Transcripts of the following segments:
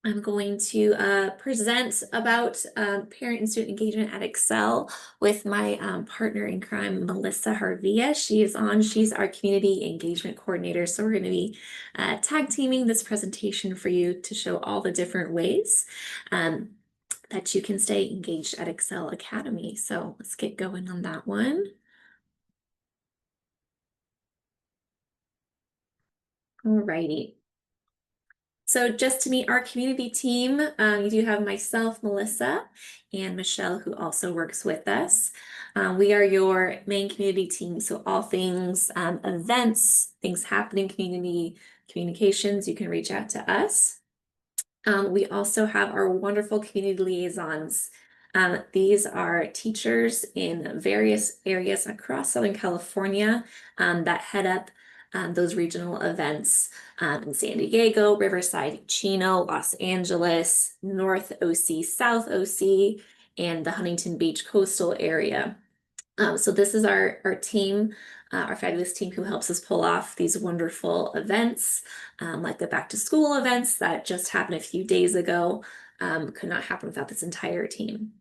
I'm going to present about parent and student engagement at Excel with my partner in crime, Melissa Harvia. She's our community engagement coordinator. So we're going to be tag teaming this presentation for you to show all the different ways um, that you can stay engaged at Excel Academy. So let's get going on that one. Alrighty. So just to meet our community team, you do have myself, Melissa, and Michelle, who also works with us. We are your main community team, so all things events, things happening, community communications, you can reach out to us. We also have our wonderful community liaisons. These are teachers in various areas across Southern California that head up those regional events in San Diego, Riverside, Chino, Los Angeles, North OC, South OC, and the Huntington Beach coastal area. So this is our team, our fabulous team who helps us pull off these wonderful events, like the back to school events that just happened a few days ago. Could not happen without this entire team.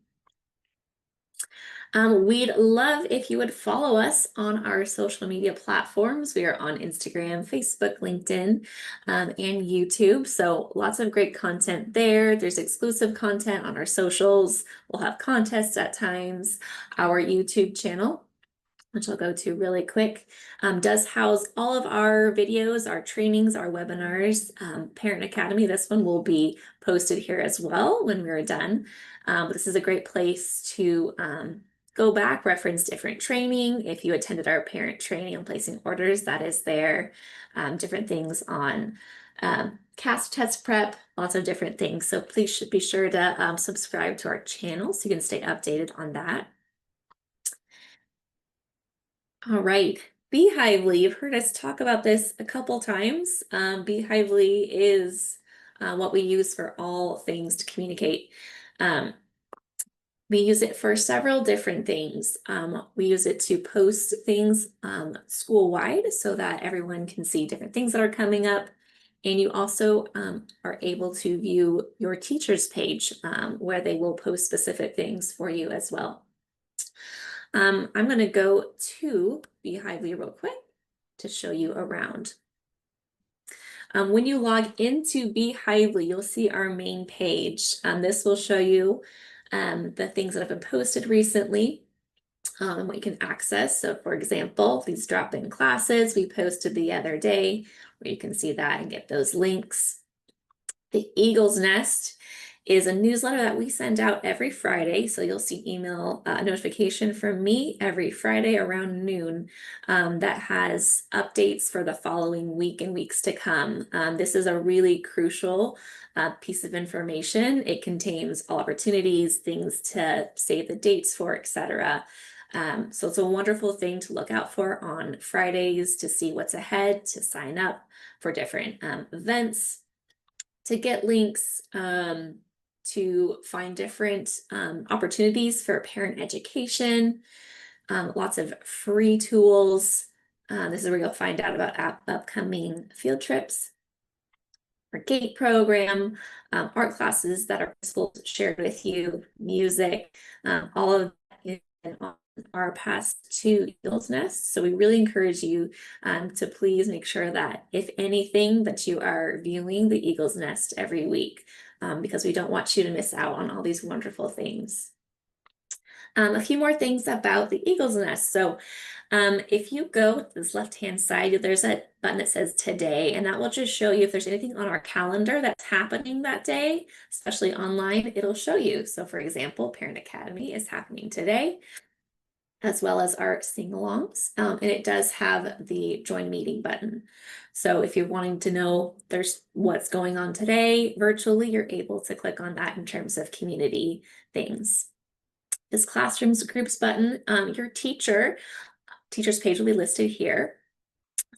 We'd love if you would follow us on our social media platforms. We are on Instagram, Facebook, LinkedIn, and YouTube. So lots of great content there. There's exclusive content on our socials. We'll have contests at times. Our YouTube channel, which I'll go to really quick, does house all of our videos, our trainings, our webinars. Parent Academy, this one will be posted here as well when we're done. This is a great place to go back, reference different training. If you attended our parent training on placing orders, that is there. Different things on CAST test prep, lots of different things. So please should be sure to subscribe to our channel so you can stay updated on that. All right, Beehively, you've heard us talk about this a couple times. Beehively is what we use for all things to communicate. Um, we use it for several different things. We use it to post things school-wide so that everyone can see different things that are coming up. And you also are able to view your teacher's page where they will post specific things for you as well. I'm going to go to Beehively real quick to show you around. When you log into Beehively, you'll see our main page. This will show you the things that have been posted recently, what you can access. So for example, these drop-in classes we posted the other day, where you can see that and get those links. The Eagle's Nest is a newsletter that we send out every Friday. So you'll see email notification from me every Friday around noon that has updates for the following week and weeks to come. This is a really crucial piece of information. It contains all opportunities, things to save the dates for, etc. So it's a wonderful thing to look out for on Fridays to see what's ahead, to sign up for different events, to get links, to find different opportunities for parent education, lots of free tools. This is where you'll find out about upcoming field trips, our GATE program, art classes that our principals shared with you, music, all of that is on our path to Eagle's Nest. So we really encourage you to please make sure that if anything that you are viewing the Eagle's Nest every week, because we don't want you to miss out on all these wonderful things. A few more things about the Eagle's Nest. So if you go to this left-hand side, there's a button that says today, and that will just show you if there's anything on our calendar that's happening that day, especially online, it'll show you. So for example, Parent Academy is happening today, as well as our sing-alongs. And it does have the join meeting button. So if you're wanting to know there's what's going on today virtually, you're able to click on that in terms of community things. This classrooms groups button, your teacher's page will be listed here.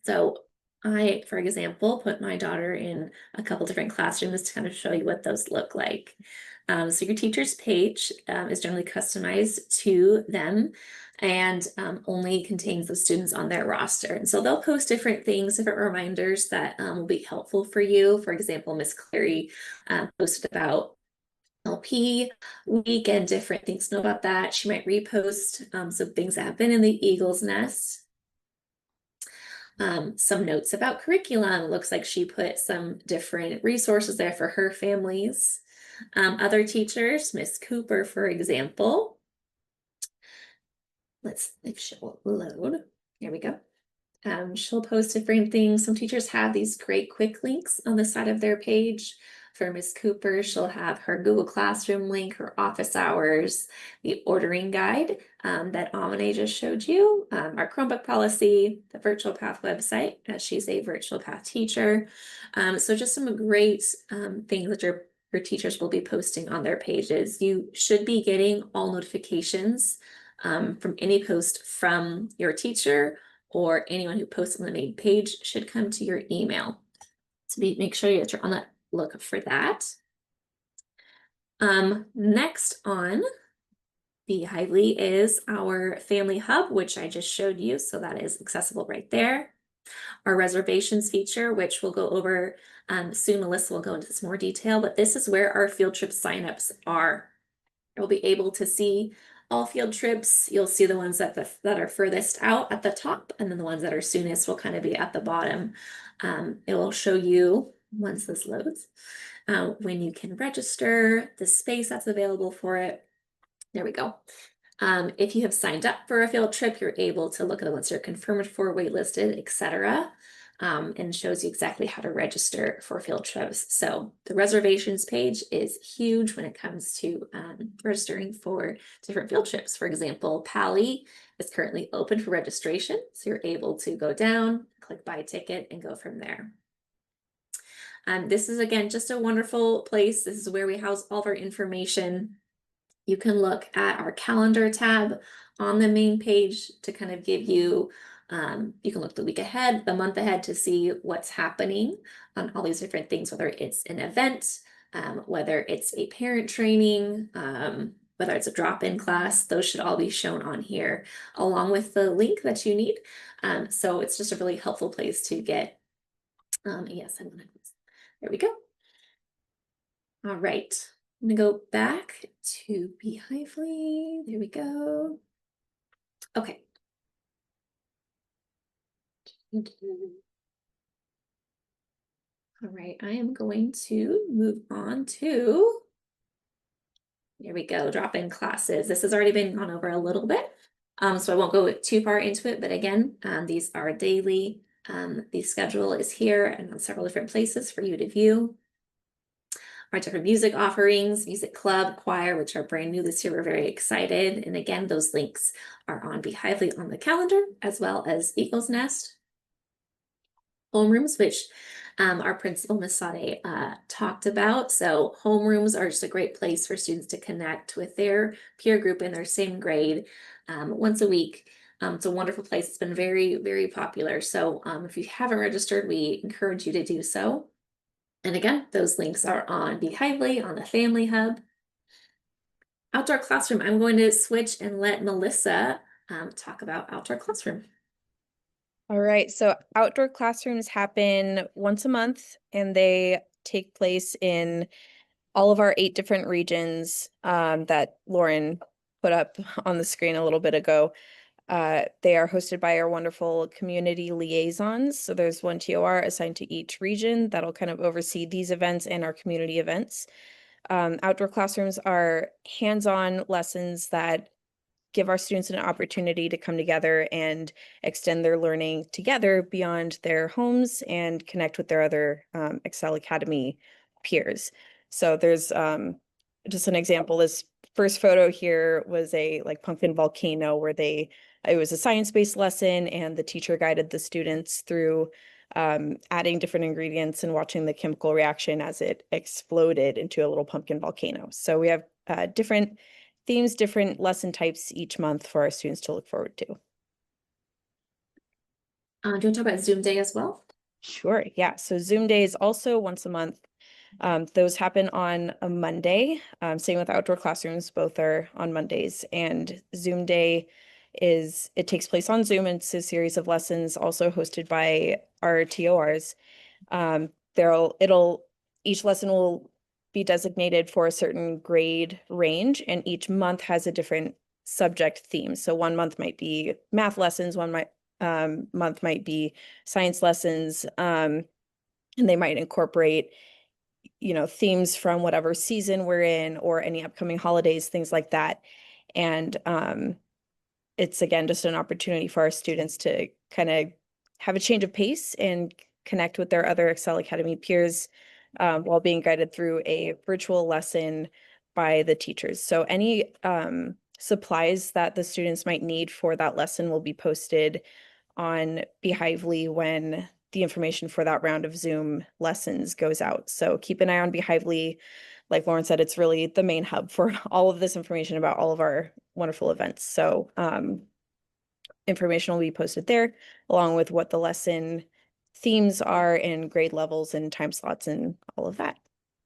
So I, for example, put my daughter in a couple different classrooms to kind of show you what those look like. So your teacher's page is generally customized to them and only contains the students on their roster. And so they'll post different things, different reminders that will be helpful for you. For example, Miss Clary posted about LP week and different things to know about that. She might repost some things that have been in the Eagle's Nest. Some notes about curriculum. Looks like she put some different resources there for her families. Other teachers, Miss Cooper, for example. Let's, if she'll load. There we go. She'll post different things. Some teachers have these great quick links on the side of their page. For Miss Cooper, she'll have her Google Classroom link, her office hours, the ordering guide that Amine just showed you, our Chromebook policy, the Virtual Path website, as she's a Virtual Path teacher. So just some great things that your teachers will be posting on their pages. You should be getting all notifications from any post from your teacher, or anyone who posts on the main page should come to your email. So make sure that you're on the look for that. Next on Beehively is our family hub, which I just showed you. So that is accessible right there. Our reservations feature, which we'll go over soon. Melissa will go into this more detail, but this is where our field trip signups are. You'll be able to see all field trips. You'll see the ones that are furthest out at the top, and then the ones that are soonest will kind of be at the bottom. It will show you, once this loads, when you can register, the space that's available for it. There we go. If you have signed up for a field trip, you're able to look at the ones you're confirmed for, waitlisted, etc. And shows you exactly how to register for field trips. So the reservations page is huge when it comes to registering for different field trips. For example, Pali is currently open for registration. So you're able to go down, click buy ticket, and go from there. This is, again, just a wonderful place. This is where we house all of our information. You can look at our calendar tab on the main page to kind of give you, you can look the week ahead, the month ahead to see what's happening on all these different things, whether it's an event, whether it's a parent training, whether it's a drop-in class. Those should all be shown on here, along with the link that you need. So it's just a really helpful place to get, yes, there we go. All right. I'm gonna go back to Beehively. There we go. Okay. All right, I am going to move on to, here we go, drop-in classes. This has already been gone over a little bit, so I won't go too far into it, but again, these are daily. The schedule is here and on several different places for you to view. Our different music offerings, music club, choir, which are brand new this year. We're very excited. And again, those links are on Beehively on the calendar, as well as Eagle's Nest. Homerooms, which our principal, Ms. Sade, talked about. So homerooms are just a great place for students to connect with their peer group in their same grade once a week. It's a wonderful place. It's been very, very popular. So if you haven't registered, we encourage you to do so. And again, those links are on Beehively, on the Family Hub. Outdoor classroom, I'm going to switch and let Melissa talk about outdoor classroom. All right, so outdoor classrooms happen once a month, and they take place in all of our 8 different regions that Lauren put up on the screen a little bit ago. They are hosted by our wonderful community liaisons. So there's one TOR assigned to each region that'll kind of oversee these events and our community events. Outdoor classrooms are hands-on lessons that give our students an opportunity to come together and extend their learning together beyond their homes and connect with their other Excel Academy peers. So there's just an example. This first photo here was a pumpkin volcano where it was a science-based lesson, and the teacher guided the students through adding different ingredients and watching the chemical reaction as it exploded into a little pumpkin volcano. So we have different themes, different lesson types each month for our students to look forward to. Do you want to talk about Zoom Day as well? Sure. Yeah. So Zoom Day is also once a month. Those happen on a Monday. Same with outdoor classrooms, both are on Mondays. And Zoom Day it takes place on Zoom. It's a series of lessons also hosted by our TORs. Each lesson will be designated for a certain grade range, and each month has a different subject theme. So one month might be math lessons, month might be science lessons, and they might incorporate, themes from whatever season we're in or any upcoming holidays, things like that. And it's again just an opportunity for our students to kind of have a change of pace and connect with their other Excel Academy peers while being guided through a virtual lesson by the teachers. So any supplies that the students might need for that lesson will be posted on Beehively when the information for that round of Zoom lessons goes out. So keep an eye on Beehively. Like Lauren said, it's really the main hub for all of this information about all of our wonderful events. So information will be posted there, along with what the lesson themes are and grade levels and time slots and all of that.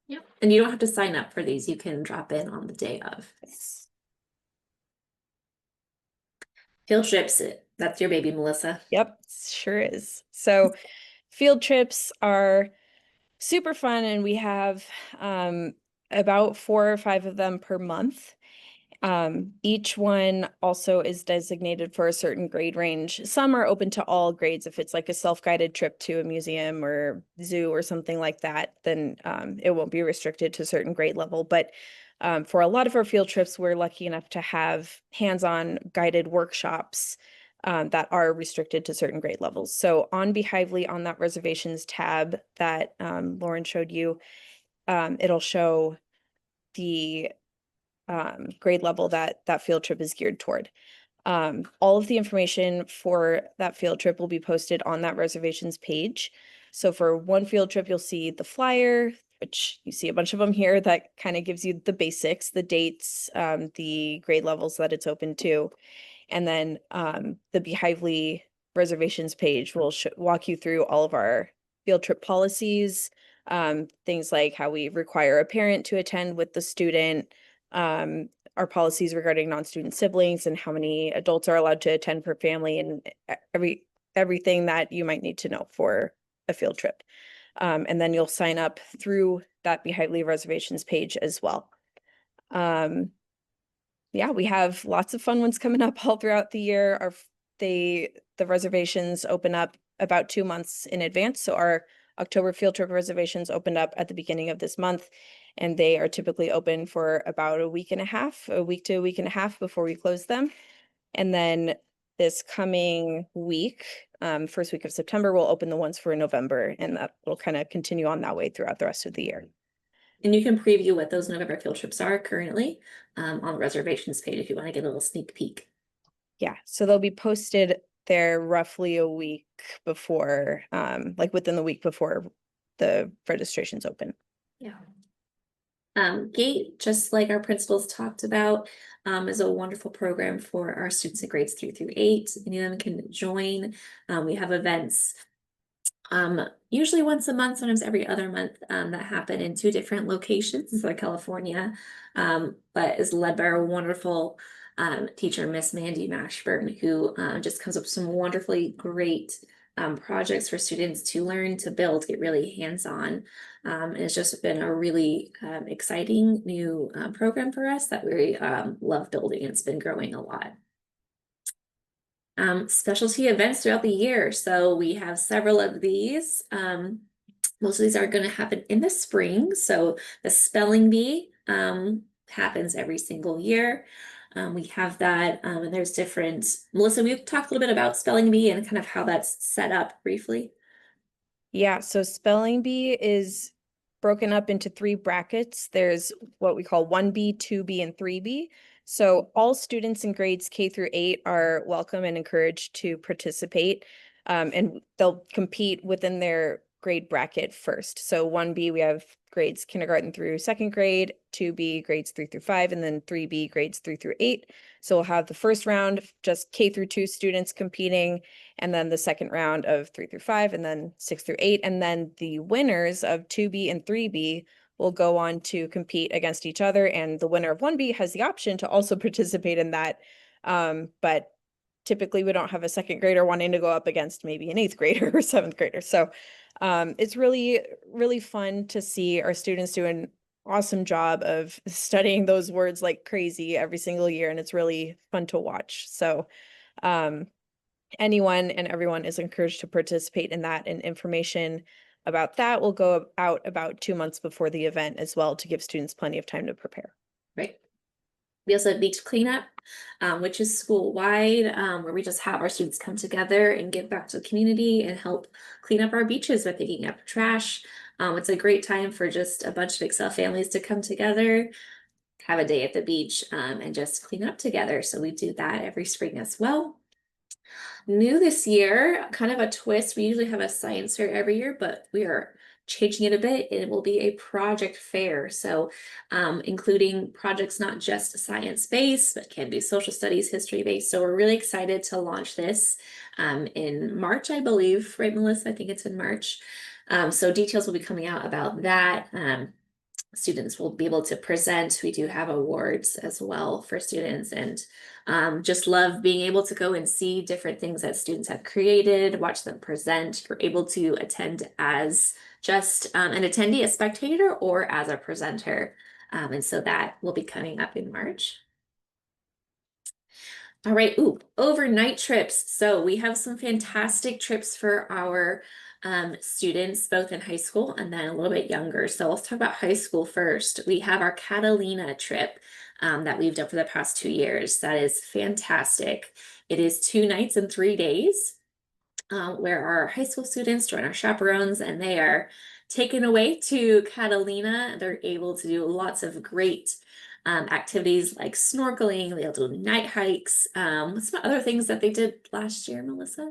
Yep. And you don't have to sign up for these. You can drop in on the day of. Field trips, that's your baby, Melissa. Yep, sure is. So field trips are super fun, and we have about 4 or 5 of them per month. Each one also is designated for a certain grade range. Some are open to all grades. If it's like a self-guided trip to a museum or zoo or something like that, then it won't be restricted to a certain grade level. But for a lot of our field trips, we're lucky enough to have hands-on guided workshops that are restricted to certain grade levels. So on Beehively, on that reservations tab that Lauren showed you, it'll show the grade level that field trip is geared toward. All of the information for that field trip will be posted on that reservations page. So for one field trip, you'll see the flyer, which you see a bunch of them here that kind of gives you the basics, the dates, the grade levels that it's open to. And then the Beehively reservations page will walk you through all of our field trip policies, things like how we require a parent to attend with the student, our policies regarding non-student siblings and how many adults are allowed to attend per family, and everything that you might need to know for a field trip. And then you'll sign up through that Beehively reservations page as well. Yeah, we have lots of fun ones coming up all throughout the year. The reservations open up about 2 months in advance. So our October field trip reservations opened up at the beginning of this month, and they are typically open for about a week to a week and a half before we close them. And then this coming week, first week of September, we'll open the ones for November, and that will kind of continue on that way throughout the rest of the year. And you can preview what those November field trips are currently on the reservations page if you want to get a little sneak peek. Yeah, so they'll be posted there roughly a week before, like within the week before the registrations open. Yeah. GATE, just like our principals talked about, is a wonderful program for our students in grades 3 through 8. Any of them can join. We have events usually once a month, sometimes every other month, that happen in 2 different locations in Southern California, but is led by our wonderful teacher, Miss Mandy Mashburn, who just comes up with some wonderfully great projects for students to learn, to build, get really hands-on. And it's just been a really exciting new program for us that we love building. It's been growing a lot. Specialty events throughout the year. So we have several of these. Most of these are going to happen in the spring. So the spelling bee happens every single year. We have that, and there's different. Melissa, we've talked a little bit about spelling bee and kind of how that's set up briefly. Yeah, so spelling bee is broken up into 3 brackets. There's what we call 1B, 2B, and 3B. So all students in grades K through 8 are welcome and encouraged to participate, and they'll compete within their grade bracket first. So 1B, we have grades kindergarten through second grade, 2B grades 3 through 5, and then 3B grades 3 through 8. So we'll have the first round just K through 2 students competing, and then the second round of 3 through 5, and then 6 through 8. And then the winners of 2B and 3B will go on to compete against each other. And the winner of 1B has the option to also participate in that. But typically we don't have a second grader wanting to go up against maybe an eighth grader or seventh grader. So it's really, really fun to see our students do an awesome job of studying those words like crazy every single year, and it's really fun to watch. So anyone and everyone is encouraged to participate in that, and information about that will go out about 2 months before the event as well to give students plenty of time to prepare. Right. We also have beach cleanup, which is school-wide, where we just have our students come together and give back to the community and help clean up our beaches by picking up trash. It's a great time for just a bunch of Excel families to come together, have a day at the beach, and just clean up together. So we do that every spring as well. New this year, kind of a twist. We usually have a science fair every year, but we are changing it a bit. It will be a project fair. So including projects not just science-based, but can be social studies, history-based. So we're really excited to launch this in March, I believe, right, Melissa? I think it's in March. So details will be coming out about that. Students will be able to present. We do have awards as well for students, and just love being able to go and see different things that students have created, watch them present. You're able to attend as just an attendee, a spectator, or as a presenter. And so that will be coming up in March. All right, ooh, overnight trips. So we have some fantastic trips for our students, both in high school and then a little bit younger. So let's talk about high school first. We have our Catalina trip that we've done for the past 2 years. That is fantastic. It is 2 nights and 3 days where our high school students join our chaperones, and they are taken away to Catalina. They're able to do lots of great activities like snorkeling. They'll do night hikes. What's some other things that they did last year, Melissa?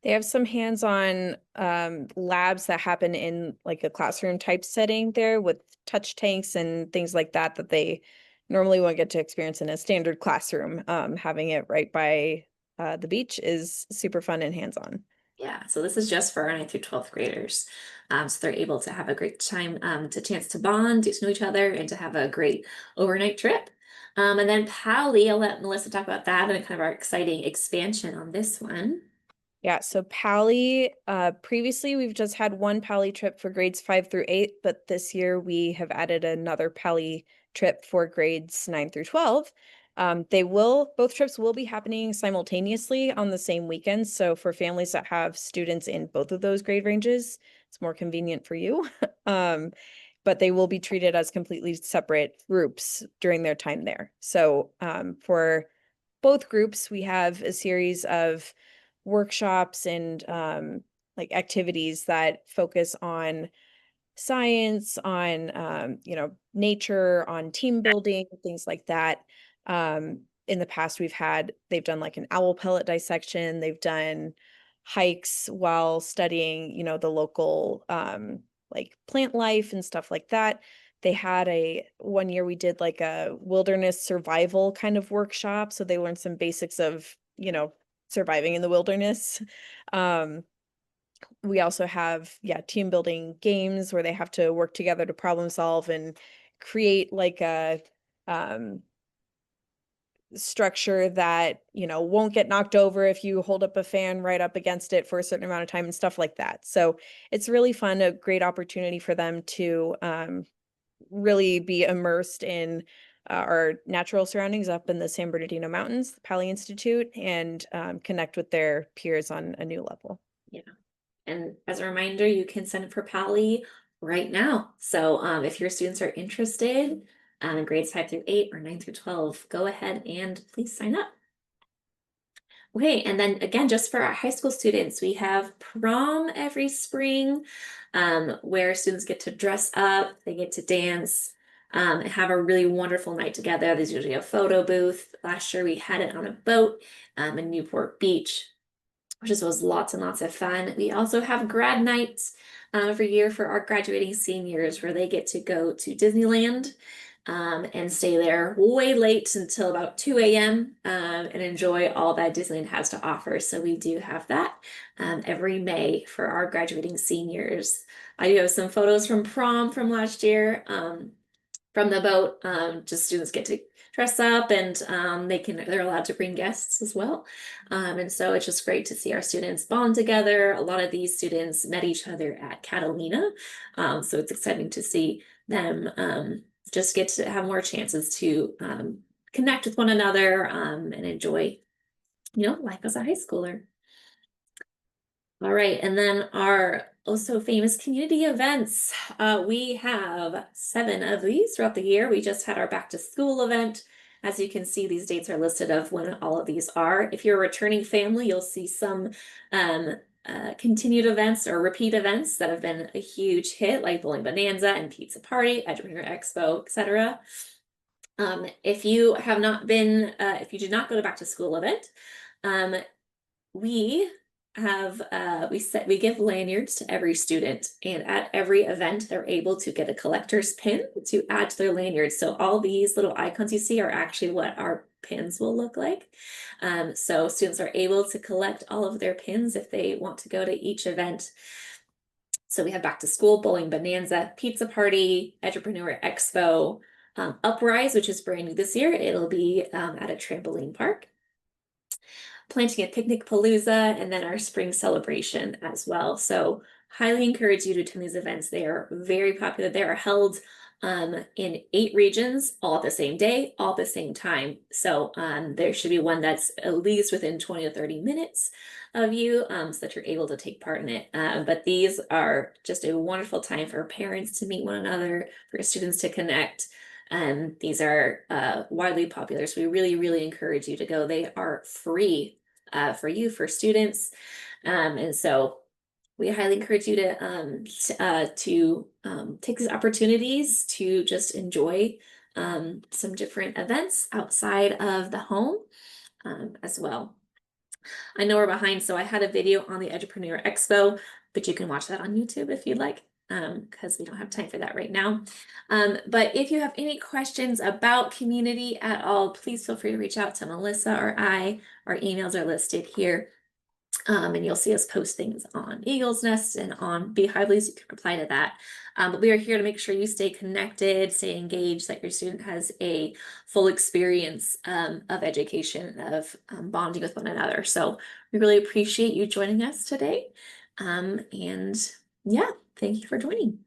They have some hands-on labs that happen in like a classroom type setting there with touch tanks and things like that that they normally won't get to experience in a standard classroom. Having it right by the beach is super fun and hands-on. Yeah, so this is just for our 9th through 12th graders. So they're able to have a great time, to chance to bond, get to know each other, and to have a great overnight trip. And then Pally, I'll let Melissa talk about that and kind of our exciting expansion on this one. Yeah, so Pally, previously we've just had one Pally trip for grades 5 through 8, but this year we have added another Pally trip for grades 9 through 12. Both trips will be happening simultaneously on the same weekend. So for families that have students in both of those grade ranges, it's more convenient for you. But they will be treated as completely separate groups during their time there. So for both groups, we have a series of workshops and like activities that focus on science, on nature, on team building, things like that. In the past, they've done like an owl pellet dissection. They've done hikes while studying, the local like plant life and stuff like that. They had one year we did like a wilderness survival kind of workshop. So they learned some basics of, surviving in the wilderness. Um, we also have, team building games where they have to work together to problem solve and create like a structure that, won't get knocked over if you hold up a fan right up against it for a certain amount of time and stuff like that. So it's really fun, a great opportunity for them to really be immersed in our natural surroundings up in the San Bernardino Mountains, the Pali Institute, and connect with their peers on a new level. Yeah. And as a reminder, you can send it for Pally right now. So if your students are interested in grades 5 through 8 or 9 through 12, go ahead and please sign up. Okay, and then again, just for our high school students, we have prom every spring, where students get to dress up, they get to dance, and have a really wonderful night together. There's usually a photo booth. Last year we had it on a boat in Newport Beach, which was lots and lots of fun. We also have grad nights every year for our graduating seniors, where they get to go to Disneyland and stay there way late until about 2 a.m. And enjoy all that Disneyland has to offer. So we do have that every May for our graduating seniors. I do have some photos from prom from last year. From the boat. Just students get to dress up and they're allowed to bring guests as well. And so it's just great to see our students bond together. A lot of these students met each other at Catalina. So it's exciting to see them just get to have more chances to connect with one another and enjoy, life as a high schooler. All right, and then our also famous community events. We have 7 of these throughout the year. We just had our back to school event. As you can see, these dates are listed of when all of these are. If you're a returning family, you'll see some um, continued events or repeat events that have been a huge hit, like Bowling Bonanza and Pizza Party, Entrepreneur Expo, etc. If you have not been, if you did not go to back to school event, um, we have we give lanyards to every student, and at every event they're able to get a collector's pin to add to their lanyard. So all these little icons you see are actually what our pins will look like. So students are able to collect all of their pins if they want to go to each event. So we have back to school, Bowling Bonanza, Pizza Party, Entrepreneur Expo, Uprise, which is brand new this year. It'll be at a trampoline park, planting a picnic palooza, and then our spring celebration as well. So highly encourage you to attend these events. They are very popular. They are held in 8 regions all at the same day, all at the same time. So there should be one that's at least within 20 to 30 minutes of you so that you're able to take part in it. But these are just a wonderful time for parents to meet one another, for students to connect. These are widely popular, so we really, really encourage you to go. They are free for you, for students. And so we highly encourage you to take these opportunities to just enjoy some different events outside of the home as well. I know we're behind, so I had a video on the Entrepreneur Expo, but you can watch that on YouTube if you'd like, because we don't have time for that right now. But if you have any questions about community at all, please feel free to reach out to Melissa or I. Our emails are listed here. And you'll see us post things on Eagle's Nest and on Beehively, so you can reply to that. But we are here to make sure you stay connected, stay engaged, that your student has a full experience of education, of bonding with one another. So we really appreciate you joining us today. And yeah, thank you for joining.